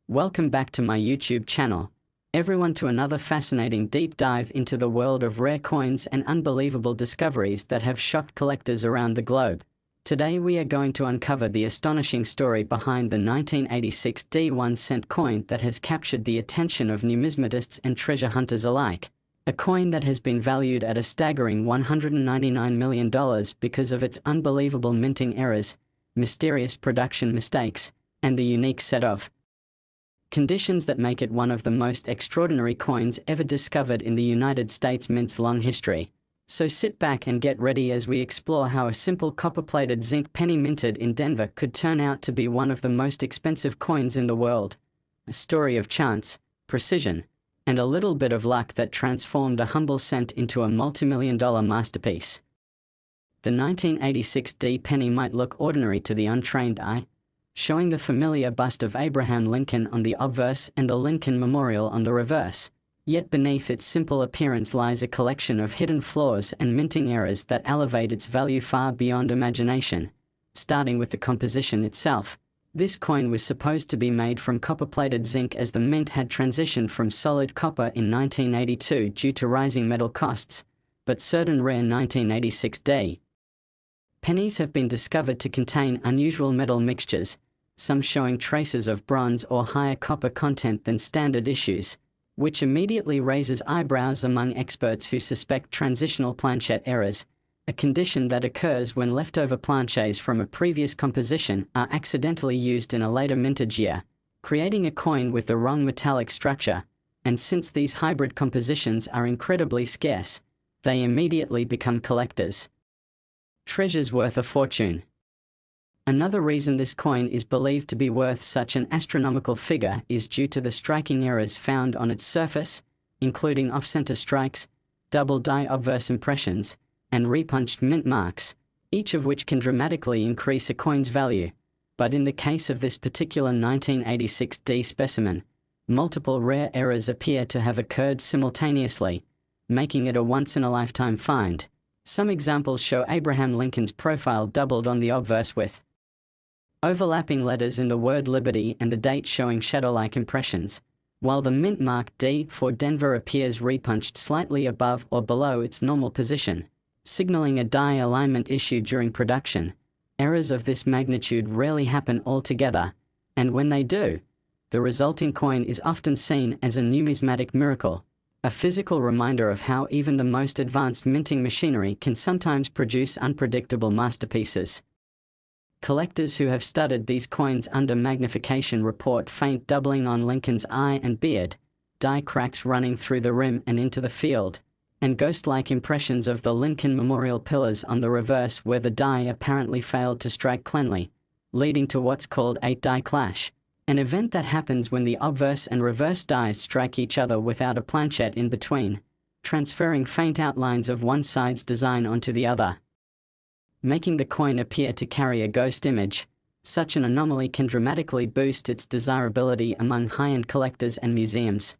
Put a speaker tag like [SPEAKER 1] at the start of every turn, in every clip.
[SPEAKER 1] Welcome back to my YouTube channel, everyone, to another fascinating deep dive into the world of rare coins and unbelievable discoveries that have shocked collectors around the globe. Today we are going to uncover the astonishing story behind the 1986 D1 coin that has captured the attention of numismatists and treasure hunters alike. A coin that has been valued at a staggering $199 million because of its unbelievable minting errors, mysterious production mistakes, and the unique set of conditions that make it one of the most extraordinary coins ever discovered in the United States Mint's long history. So sit back and get ready as we explore how a simple copper-plated zinc penny minted in Denver could turn out to be one of the most expensive coins in the world. A story of chance, precision, and a little bit of luck that transformed a humble cent into a multi-million-dollar masterpiece. The 1986 D penny might look ordinary to the untrained eye, showing the familiar bust of Abraham Lincoln on the obverse and the Lincoln Memorial on the reverse. Yet beneath its simple appearance lies a collection of hidden flaws and minting errors that elevate its value far beyond imagination. Starting with the composition itself, this coin was supposed to be made from copper-plated zinc, as the mint had transitioned from solid copper in 1982 due to rising metal costs, but certain rare 1986 D pennies have been discovered to contain unusual metal mixtures, some showing traces of bronze or higher copper content than standard issues, which immediately raises eyebrows among experts who suspect transitional planchette errors, a condition that occurs when leftover planches from a previous composition are accidentally used in a later mintage year, creating a coin with the wrong metallic structure. And since these hybrid compositions are incredibly scarce, they immediately become collectors' treasures worth a fortune. Another reason this coin is believed to be worth such an astronomical figure is due to the striking errors found on its surface, including off-center strikes, double die obverse impressions, and repunched mint marks, each of which can dramatically increase a coin's value. But in the case of this particular 1986 D specimen, multiple rare errors appear to have occurred simultaneously, making it a once-in-a-lifetime find. Some examples show Abraham Lincoln's profile doubled on the obverse with overlapping letters in the word Liberty and the date showing shadow-like impressions, while the mint mark D for Denver appears repunched slightly above or below its normal position, signaling a die alignment issue during production. Errors of this magnitude rarely happen altogether, and when they do, the resulting coin is often seen as a numismatic miracle, a physical reminder of how even the most advanced minting machinery can sometimes produce unpredictable masterpieces. Collectors who have studied these coins under magnification report faint doubling on Lincoln's eye and beard, die cracks running through the rim and into the field, and ghost-like impressions of the Lincoln Memorial pillars on the reverse where the die apparently failed to strike cleanly, leading to what's called a die clash, an event that happens when the obverse and reverse dies strike each other without a planchette in between, transferring faint outlines of one side's design onto the other, making the coin appear to carry a ghost image. Such an anomaly can dramatically boost its desirability among high-end collectors and museums.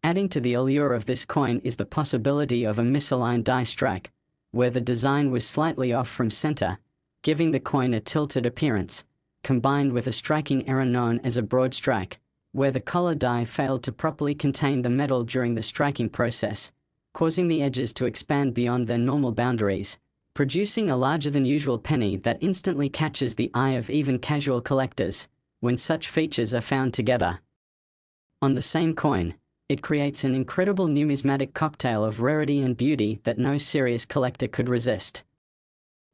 [SPEAKER 1] Adding to the allure of this coin is the possibility of a misaligned die strike, where the design was slightly off from center, giving the coin a tilted appearance, combined with a striking error known as a broad strike, where the collar die failed to properly contain the metal during the striking process, causing the edges to expand beyond their normal boundaries, producing a larger-than-usual penny that instantly catches the eye of even casual collectors. When such features are found together on the same coin, it creates an incredible numismatic cocktail of rarity and beauty that no serious collector could resist.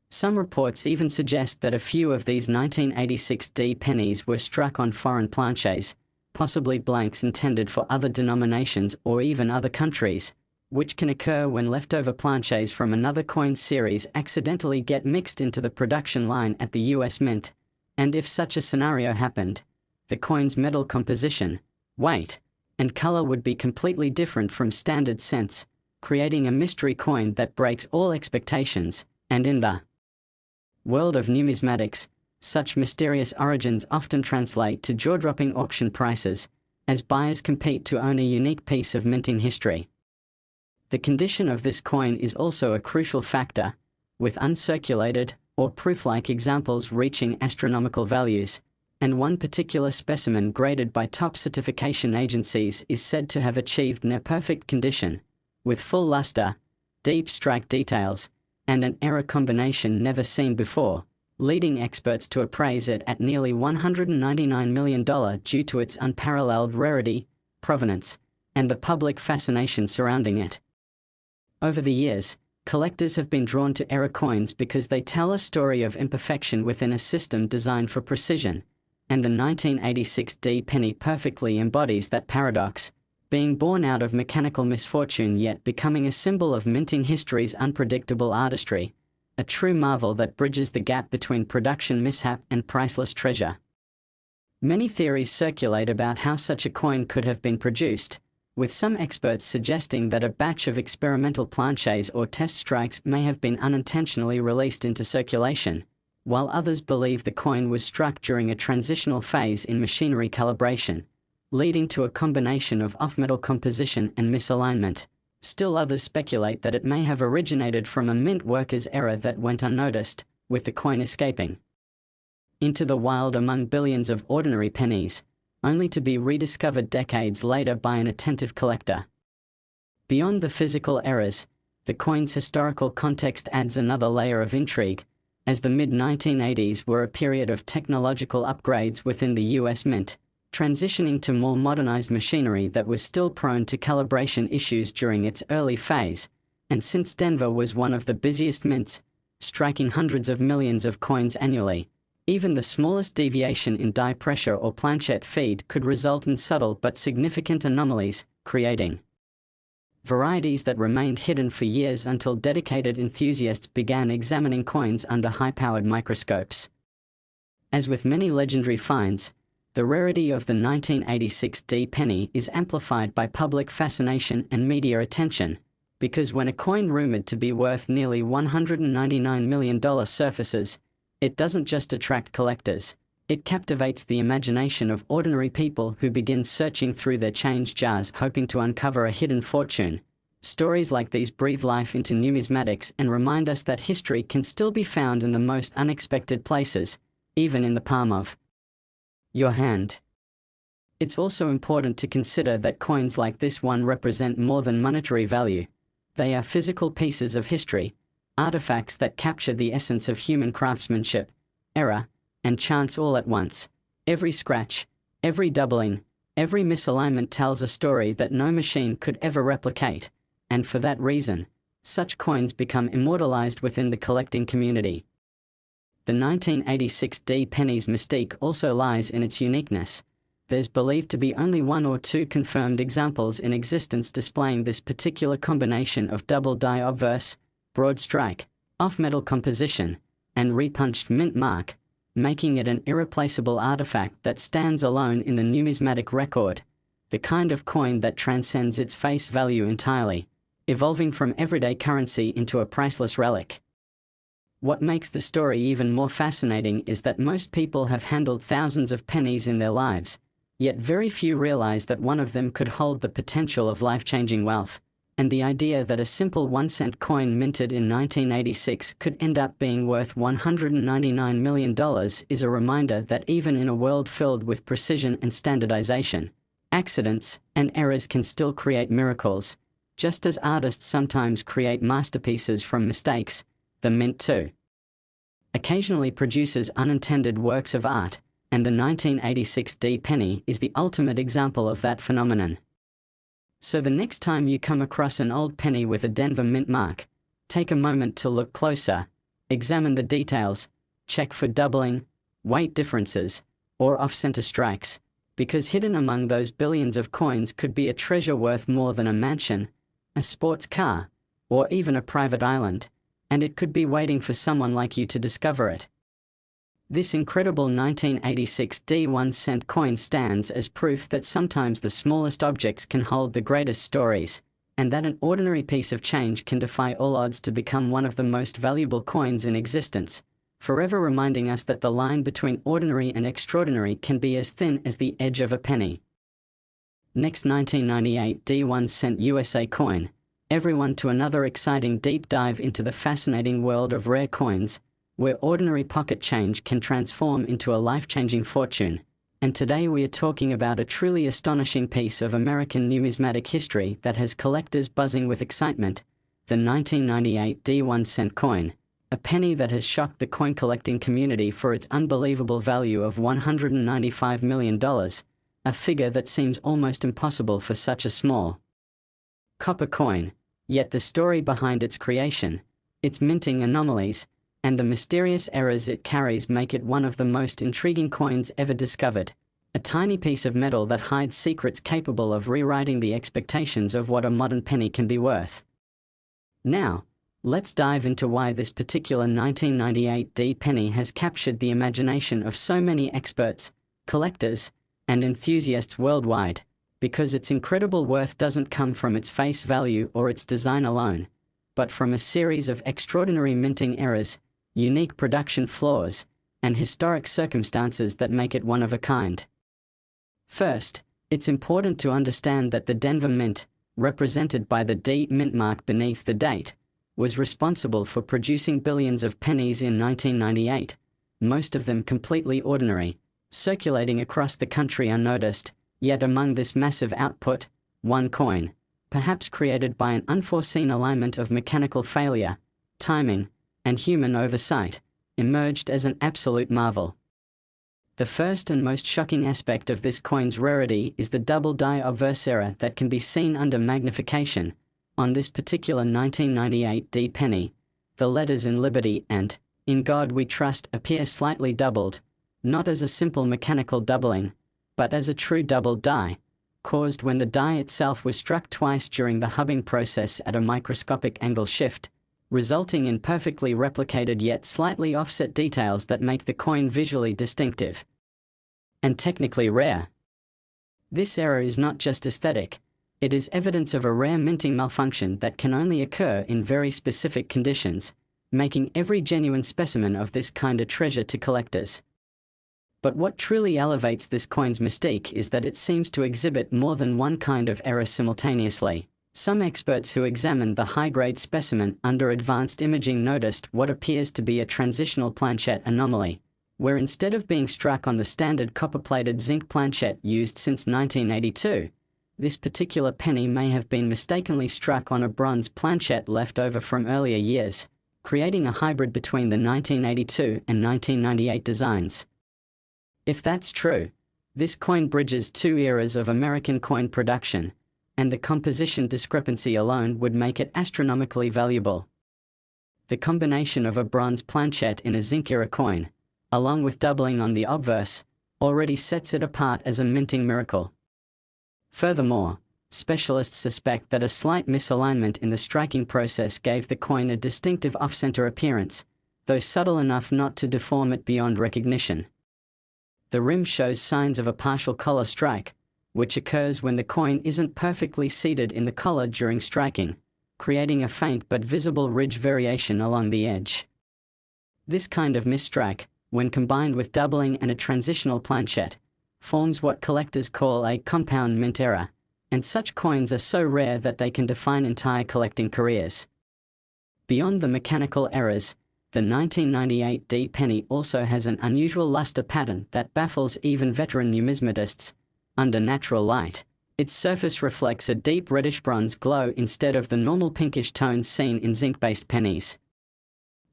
[SPEAKER 1] Some reports even suggest that a few of these 1986 D pennies were struck on foreign planches, possibly blanks intended for other denominations or even other countries, which can occur when leftover planches from another coin series accidentally get mixed into the production line at the US Mint. And if such a scenario happened, the coin's metal composition, weight, and color would be completely different from standard cents, creating a mystery coin that breaks all expectations. And in the world of numismatics, such mysterious origins often translate to jaw-dropping auction prices, as buyers compete to own a unique piece of minting history. The condition of this coin is also a crucial factor, with uncirculated or proof-like examples reaching astronomical values. and one particular specimen graded by top certification agencies is said to have achieved near-perfect condition, with full luster, deep strike details, and an error combination never seen before, leading experts to appraise it at nearly $199 million due to its unparalleled rarity, provenance, and the public fascination surrounding it. Over the years, collectors have been drawn to error coins because they tell a story of imperfection within a system designed for precision, and the 1986 D penny perfectly embodies that paradox, being born out of mechanical misfortune yet becoming a symbol of minting history's unpredictable artistry, a true marvel that bridges the gap between production mishap and priceless treasure. Many theories circulate about how such a coin could have been produced, with some experts suggesting that a batch of experimental planches or test strikes may have been unintentionally released into circulation, while others believe the coin was struck during a transitional phase in machinery calibration, leading to a combination of off-metal composition and misalignment. Still others speculate that it may have originated from a mint worker's error that went unnoticed, with the coin escaping into the wild among billions of ordinary pennies, only to be rediscovered decades later by an attentive collector. Beyond the physical errors, the coin's historical context adds another layer of intrigue, as the mid-1980s were a period of technological upgrades within the US Mint, transitioning to more modernized machinery that was still prone to calibration issues during its early phase, and since Denver was one of the busiest mints, striking hundreds of millions of coins annually, even the smallest deviation in die pressure or planchette feed could result in subtle but significant anomalies, creating varieties that remained hidden for years until dedicated enthusiasts began examining coins under high-powered microscopes. As with many legendary finds, the rarity of the 1986 D penny is amplified by public fascination and media attention, because when a coin rumored to be worth nearly $199 million surfaces, it doesn't just attract collectors, it captivates the imagination of ordinary people who begin searching through their change jars hoping to uncover a hidden fortune. Stories like these breathe life into numismatics and remind us that history can still be found in the most unexpected places, even in the palm of your hand. It's also important to consider that coins like this one represent more than monetary value. They are physical pieces of history, artifacts that capture the essence of human craftsmanship, error, and chance all at once. Every scratch, every doubling, every misalignment tells a story that no machine could ever replicate, and for that reason, such coins become immortalized within the collecting community. The 1986 D penny's mystique also lies in its uniqueness. There's believed to be only one or two confirmed examples in existence displaying this particular combination of double die obverse, broad strike, off-metal composition, and repunched mint mark, making it an irreplaceable artifact that stands alone in the numismatic record, the kind of coin that transcends its face value entirely, evolving from everyday currency into a priceless relic. What makes the story even more fascinating is that most people have handled thousands of pennies in their lives, yet very few realize that one of them could hold the potential of life-changing wealth. And the idea that a simple 1-cent coin minted in 1986 could end up being worth $199 million is a reminder that even in a world filled with precision and standardization, accidents and errors can still create miracles. Just as artists sometimes create masterpieces from mistakes, the mint too occasionally produces unintended works of art, and the 1986 D penny is the ultimate example of that phenomenon. So the next time you come across an old penny with a Denver mint mark, take a moment to look closer, examine the details, check for doubling, weight differences, or off-center strikes, because hidden among those billions of coins could be a treasure worth more than a mansion, a sports car, or even a private island, and it could be waiting for someone like you to discover it. This incredible 1986 D 1-cent coin stands as proof that sometimes the smallest objects can hold the greatest stories, and that an ordinary piece of change can defy all odds to become one of the most valuable coins in existence, forever reminding us that the line between ordinary and extraordinary can be as thin as the edge of a penny. Next, 1998 D 1-cent USA coin. Everyone to another exciting deep dive into the fascinating world of rare coins, where ordinary pocket change can transform into a life-changing fortune. And today we are talking about a truly astonishing piece of American numismatic history that has collectors buzzing with excitement: the 1998 D1 coin, a penny that has shocked the coin-collecting community for its unbelievable value of $195 million, a figure that seems almost impossible for such a small copper coin. Yet the story behind its creation, its minting anomalies, and the mysterious errors it carries make it one of the most intriguing coins ever discovered. A tiny piece of metal that hides secrets capable of rewriting the expectations of what a modern penny can be worth. Now, let's dive into why this particular 1998 D penny has captured the imagination of so many experts, collectors, and enthusiasts worldwide. Because its incredible worth doesn't come from its face value or its design alone, but from a series of extraordinary minting errors, unique production flaws, and historic circumstances that make it one of a kind. First, it's important to understand that the Denver Mint, represented by the D mint mark beneath the date, was responsible for producing billions of pennies in 1998, most of them completely ordinary, circulating across the country unnoticed. Yet among this massive output, one coin, perhaps created by an unforeseen alignment of mechanical failure, timing, and human oversight, emerged as an absolute marvel. The first and most shocking aspect of this coin's rarity is the double die obverse error that can be seen under magnification. On this particular 1998 D penny, the letters "In Liberty" and "In God We Trust" appear slightly doubled, not as a simple mechanical doubling, but as a true double die, caused when the die itself was struck twice during the hubbing process at a microscopic angle shift, resulting in perfectly replicated yet slightly offset details that make the coin visually distinctive and technically rare. This error is not just aesthetic, it is evidence of a rare minting malfunction that can only occur in very specific conditions, making every genuine specimen of this kind a treasure to collectors. But what truly elevates this coin's mystique is that it seems to exhibit more than one kind of error simultaneously. Some experts who examined the high-grade specimen under advanced imaging noticed what appears to be a transitional planchet anomaly, where instead of being struck on the standard copper-plated zinc planchet used since 1982, this particular penny may have been mistakenly struck on a bronze planchet left over from earlier years, creating a hybrid between the 1982 and 1998 designs. If that's true, this coin bridges two eras of American coin production, and the composition discrepancy alone would make it astronomically valuable. The combination of a bronze planchet in a zinc-era coin, along with doubling on the obverse, already sets it apart as a minting miracle. Furthermore, specialists suspect that a slight misalignment in the striking process gave the coin a distinctive off-center appearance, though subtle enough not to deform it beyond recognition. The rim shows signs of a partial collar strike, which occurs when the coin isn't perfectly seated in the collar during striking, creating a faint but visible ridge variation along the edge. This kind of misstrike, when combined with doubling and a transitional planchet, forms what collectors call a compound mint error, and such coins are so rare that they can define entire collecting careers. Beyond the mechanical errors, the 1998 D penny also has an unusual luster pattern that baffles even veteran numismatists. Under natural light, its surface reflects a deep reddish-bronze glow instead of the normal pinkish tones seen in zinc-based pennies.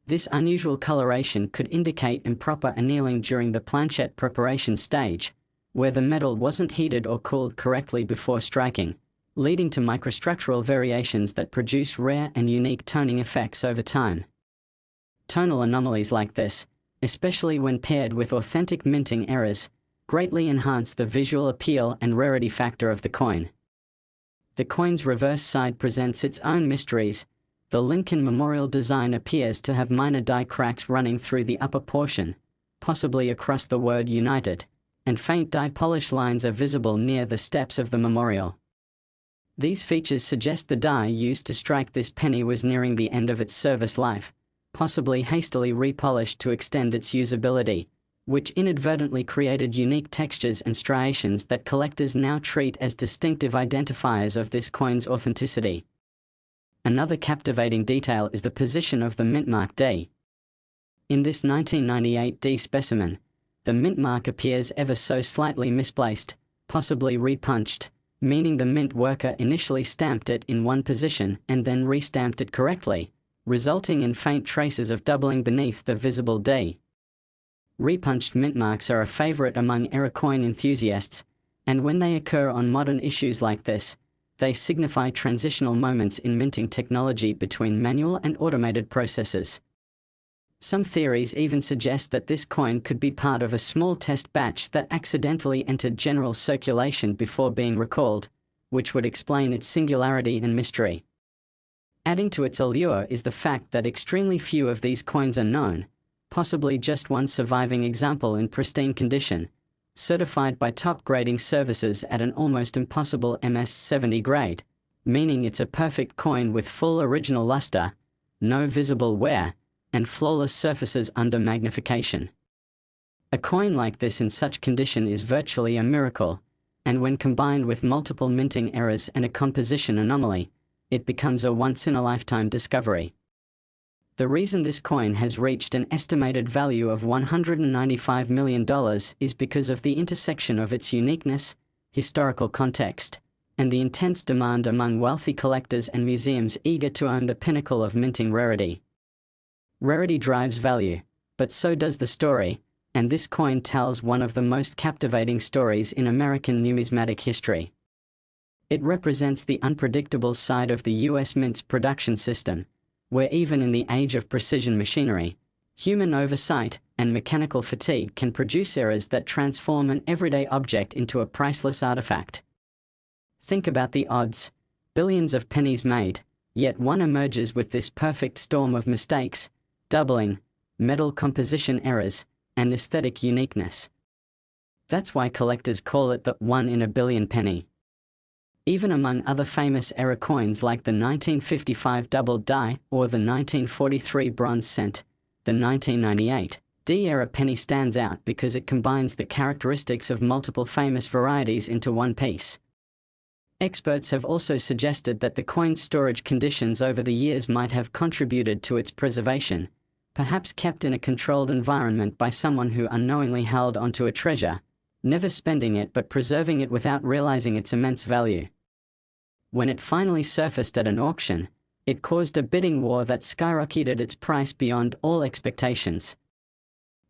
[SPEAKER 1] This unusual coloration could indicate improper annealing during the planchet preparation stage, where the metal wasn't heated or cooled correctly before striking, leading to microstructural variations that produce rare and unique toning effects over time. Tonal anomalies like this, especially when paired with authentic minting errors, greatly enhance the visual appeal and rarity factor of the coin. The coin's reverse side presents its own mysteries. The Lincoln Memorial design appears to have minor die cracks running through the upper portion, possibly across the word United, and faint die polish lines are visible near the steps of the memorial. These features suggest the die used to strike this penny was nearing the end of its service life, possibly hastily repolished to extend its usability, which inadvertently created unique textures and striations that collectors now treat as distinctive identifiers of this coin's authenticity. Another captivating detail is the position of the mint mark D. In this 1998 D specimen, the mint mark appears ever so slightly misplaced, possibly repunched, meaning the mint worker initially stamped it in one position and then restamped it correctly, resulting in faint traces of doubling beneath the visible D. Repunched mint marks are a favorite among error coin enthusiasts, and when they occur on modern issues like this, they signify transitional moments in minting technology between manual and automated processes. Some theories even suggest that this coin could be part of a small test batch that accidentally entered general circulation before being recalled, which would explain its singularity and mystery. Adding to its allure is the fact that extremely few of these coins are known, possibly just one surviving example in pristine condition, certified by top grading services at an almost impossible MS-70 grade, meaning it's a perfect coin with full original luster, no visible wear, and flawless surfaces under magnification. A coin like this in such condition is virtually a miracle, and when combined with multiple minting errors and a composition anomaly, it becomes a once-in-a-lifetime discovery. The reason this coin has reached an estimated value of $195 million is because of the intersection of its uniqueness, historical context, and the intense demand among wealthy collectors and museums eager to own the pinnacle of minting rarity. Rarity drives value, but so does the story, and this coin tells one of the most captivating stories in American numismatic history. It represents the unpredictable side of the U.S. Mint's production system, where even in the age of precision machinery, human oversight and mechanical fatigue can produce errors that transform an everyday object into a priceless artifact. Think about the odds: billions of pennies made, yet one emerges with this perfect storm of mistakes, doubling, metal composition errors, and aesthetic uniqueness. That's why collectors call it the 1 in a billion penny. Even among other famous error coins like the 1955 double die or the 1943 bronze cent, the 1998 D error penny stands out because it combines the characteristics of multiple famous varieties into one piece. Experts have also suggested that the coin's storage conditions over the years might have contributed to its preservation, perhaps kept in a controlled environment by someone who unknowingly held onto a treasure, never spending it but preserving it without realizing its immense value. When it finally surfaced at an auction, it caused a bidding war that skyrocketed its price beyond all expectations.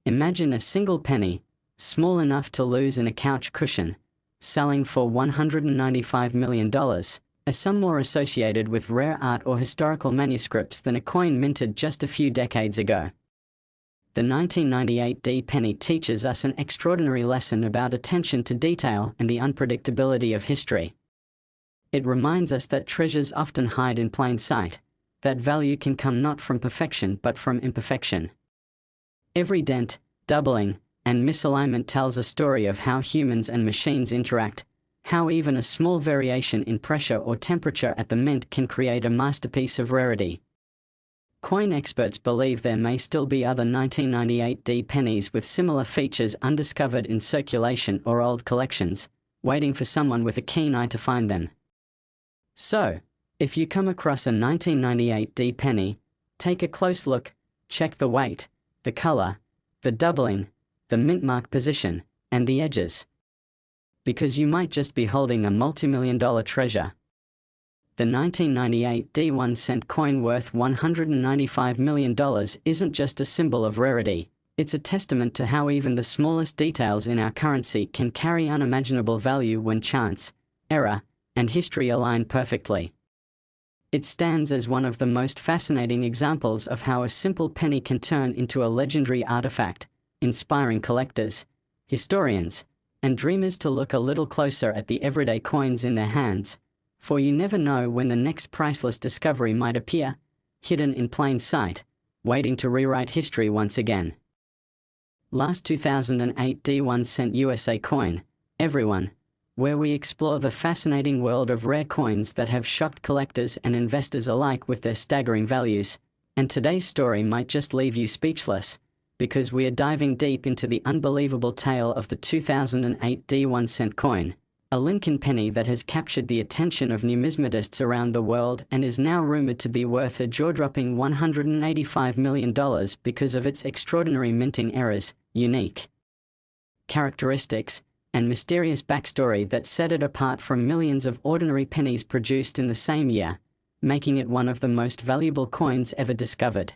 [SPEAKER 1] Imagine a single penny, small enough to lose in a couch cushion, selling for $195 million, a sum more associated with rare art or historical manuscripts than a coin minted just a few decades ago. The 1998 D penny teaches us an extraordinary lesson about attention to detail and the unpredictability of history. It reminds us that treasures often hide in plain sight, that value can come not from perfection but from imperfection. Every dent, doubling, and misalignment tells a story of how humans and machines interact, how even a small variation in pressure or temperature at the mint can create a masterpiece of rarity. Coin experts believe there may still be other 1998 D pennies with similar features undiscovered in circulation or old collections, waiting for someone with a keen eye to find them. So, if you come across a 1998 D penny, take a close look, check the weight, the color, the doubling, the mint mark position, and the edges. Because you might just be holding a multi-million-dollar treasure. The 1998 D 1 cent coin worth $195 million isn't just a symbol of rarity, it's a testament to how even the smallest details in our currency can carry unimaginable value when chance, error, and history align perfectly. It stands as one of the most fascinating examples of how a simple penny can turn into a legendary artifact, inspiring collectors, historians, and dreamers to look a little closer at the everyday coins in their hands, for you never know when the next priceless discovery might appear, hidden in plain sight, waiting to rewrite history once again. Last 2008 D 1 cent USA coin, everyone, where we explore the fascinating world of rare coins that have shocked collectors and investors alike with their staggering values, and today's story might just leave you speechless, because we are diving deep into the unbelievable tale of the 2008 D 1 cent coin, a Lincoln penny that has captured the attention of numismatists around the world and is now rumored to be worth a jaw-dropping $185 million because of its extraordinary minting errors, unique characteristics, and mysterious backstory that set it apart from millions of ordinary pennies produced in the same year, making it one of the most valuable coins ever discovered.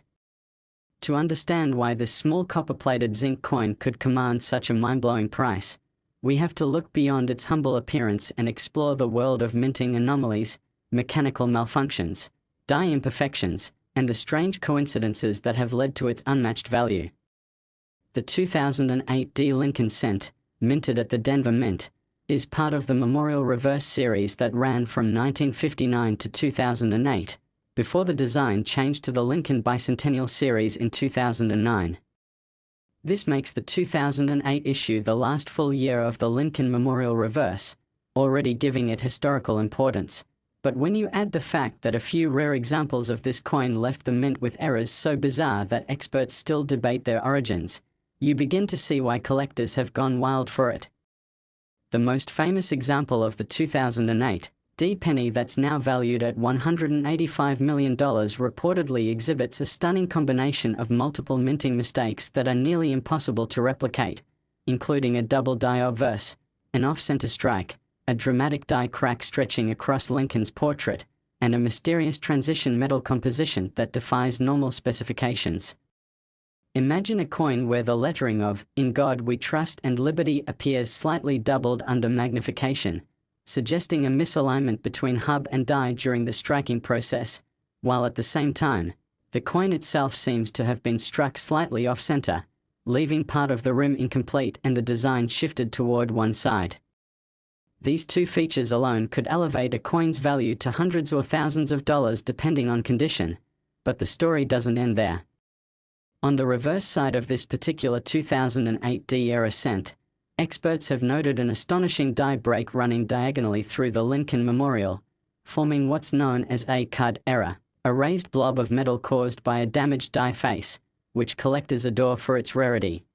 [SPEAKER 1] To understand why this small copper-plated zinc coin could command such a mind-blowing price, we have to look beyond its humble appearance and explore the world of minting anomalies, mechanical malfunctions, die imperfections, and the strange coincidences that have led to its unmatched value. The 2008 D. Lincoln cent, minted at the Denver Mint, is part of the Memorial Reverse series that ran from 1959 to 2008, before the design changed to the Lincoln Bicentennial series in 2009. This makes the 2008 issue the last full year of the Lincoln Memorial Reverse, already giving it historical importance. But when you add the fact that a few rare examples of this coin left the mint with errors so bizarre that experts still debate their origins, you begin to see why collectors have gone wild for it. The most famous example of the 2008 D penny that's now valued at $185 million reportedly exhibits a stunning combination of multiple minting mistakes that are nearly impossible to replicate, including a double die obverse, an off-center strike, a dramatic die crack stretching across Lincoln's portrait, and a mysterious transition metal composition that defies normal specifications. Imagine a coin where the lettering of "In God We Trust" and "Liberty" appears slightly doubled under magnification, suggesting a misalignment between hub and die during the striking process, while at the same time, the coin itself seems to have been struck slightly off-center, leaving part of the rim incomplete and the design shifted toward one side. These two features alone could elevate a coin's value to hundreds or thousands of dollars depending on condition, but the story doesn't end there. On the reverse side of this particular 2008 D-era cent, experts have noted an astonishing die break running diagonally through the Lincoln Memorial, forming what's known as a cud error, a raised blob of metal caused by a damaged die face, which collectors adore for its rarity.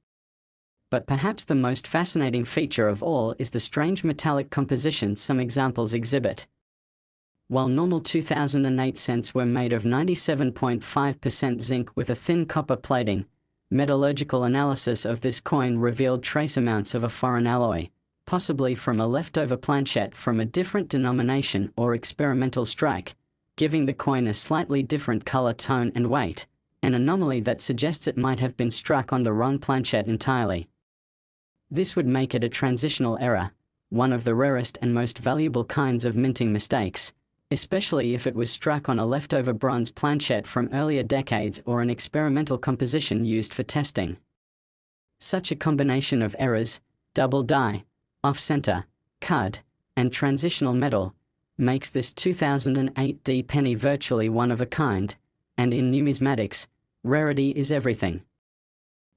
[SPEAKER 1] But perhaps the most fascinating feature of all is the strange metallic composition some examples exhibit. While normal 2008 cents were made of 97.5% zinc with a thin copper plating, metallurgical analysis of this coin revealed trace amounts of a foreign alloy, possibly from a leftover planchette from a different denomination or experimental strike, giving the coin a slightly different color tone and weight, an anomaly that suggests it might have been struck on the wrong planchette entirely. This would make it a transitional error, one of the rarest and most valuable kinds of minting mistakes, especially if it was struck on a leftover bronze planchette from earlier decades or an experimental composition used for testing. Such a combination of errors, double die, off-center, cud, and transitional metal, makes this 2008 D penny virtually one of a kind, and in numismatics, rarity is everything.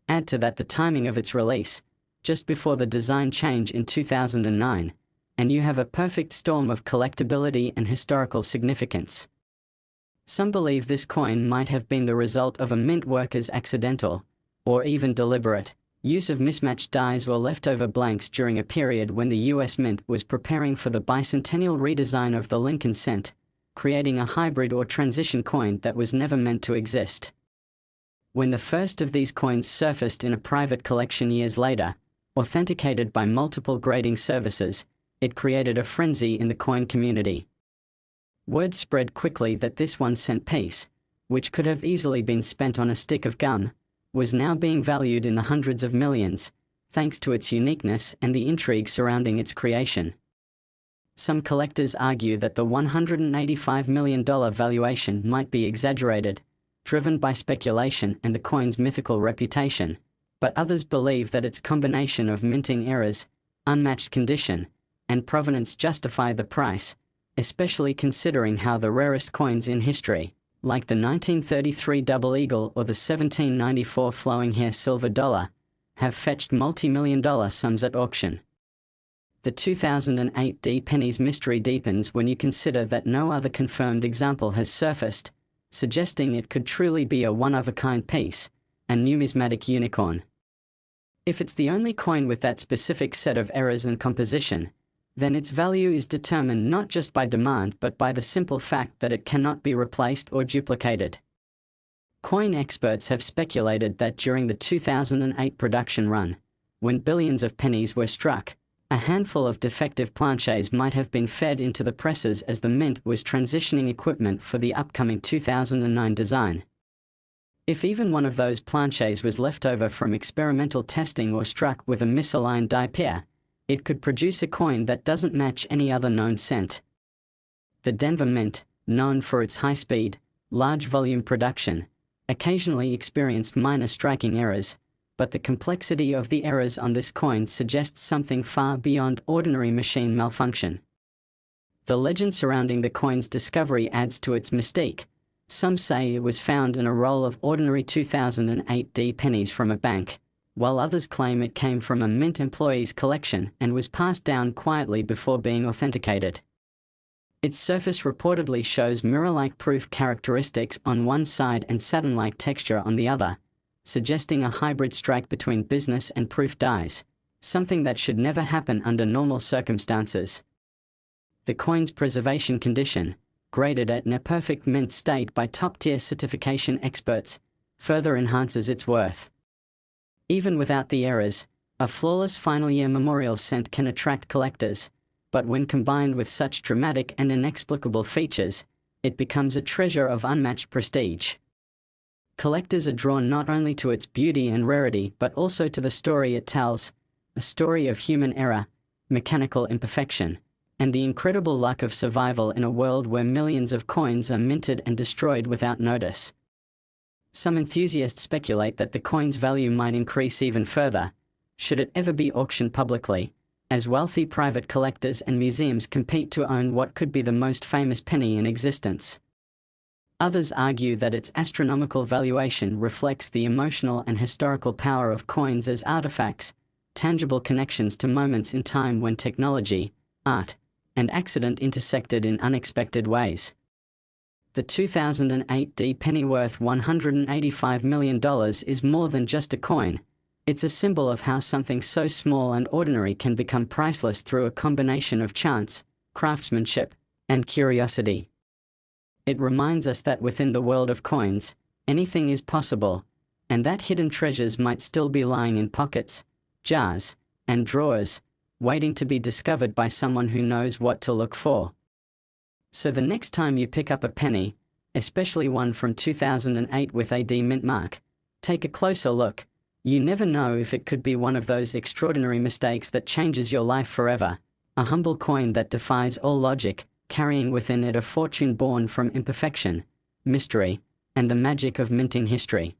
[SPEAKER 1] Add to that the timing of its release, just before the design change in 2009, and you have a perfect storm of collectability and historical significance. Some believe this coin might have been the result of a mint worker's accidental, or even deliberate, use of mismatched dies or leftover blanks during a period when the US Mint was preparing for the bicentennial redesign of the Lincoln cent, creating a hybrid or transition coin that was never meant to exist. When the first of these coins surfaced in a private collection years later, authenticated by multiple grading services, it created a frenzy in the coin community. Word spread quickly that this 1-cent piece, which could have easily been spent on a stick of gum, was now being valued in the hundreds of millions, thanks to its uniqueness and the intrigue surrounding its creation. Some collectors argue that the $185 million valuation might be exaggerated, driven by speculation and the coin's mythical reputation, but others believe that its combination of minting errors, unmatched condition, and provenance justify the price, especially considering how the rarest coins in history, like the 1933 Double Eagle or the 1794 Flowing Hair Silver Dollar, have fetched multi-million-dollar sums at auction. The 2008 D penny's mystery deepens when you consider that no other confirmed example has surfaced, suggesting it could truly be a one-of-a-kind piece, a numismatic unicorn. If it's the only coin with that specific set of errors and composition, then its value is determined not just by demand but by the simple fact that it cannot be replaced or duplicated. Coin experts have speculated that during the 2008 production run, when billions of pennies were struck, a handful of defective planchets might have been fed into the presses as the mint was transitioning equipment for the upcoming 2009 design. If even one of those planchets was left over from experimental testing or struck with a misaligned die pair, it could produce a coin that doesn't match any other known cent. The Denver Mint, known for its high-speed, large-volume production, occasionally experienced minor striking errors, but the complexity of the errors on this coin suggests something far beyond ordinary machine malfunction. The legend surrounding the coin's discovery adds to its mystique. Some say it was found in a roll of ordinary 2008 D pennies from a bank, while others claim it came from a mint employee's collection and was passed down quietly before being authenticated. Its surface reportedly shows mirror-like proof characteristics on one side and satin-like texture on the other, suggesting a hybrid strike between business and proof dies, something that should never happen under normal circumstances. The coin's preservation condition, graded at near-perfect mint state by top-tier certification experts, further enhances its worth. Even without the errors, a flawless final-year memorial cent can attract collectors, but when combined with such dramatic and inexplicable features, it becomes a treasure of unmatched prestige. Collectors are drawn not only to its beauty and rarity but also to the story it tells, a story of human error, mechanical imperfection, and the incredible luck of survival in a world where millions of coins are minted and destroyed without notice. Some enthusiasts speculate that the coin's value might increase even further, should it ever be auctioned publicly, as wealthy private collectors and museums compete to own what could be the most famous penny in existence. Others argue that its astronomical valuation reflects the emotional and historical power of coins as artifacts, tangible connections to moments in time when technology, art, and accident intersected in unexpected ways. The 2008 D penny worth $185 million is more than just a coin. It's a symbol of how something so small and ordinary can become priceless through a combination of chance, craftsmanship, and curiosity. It reminds us that within the world of coins, anything is possible, and that hidden treasures might still be lying in pockets, jars, and drawers, waiting to be discovered by someone who knows what to look for. So the next time you pick up a penny, especially one from 2008 with a D mint mark, take a closer look. You never know if it could be one of those extraordinary mistakes that changes your life forever, a humble coin that defies all logic, carrying within it a fortune born from imperfection, mystery, and the magic of minting history.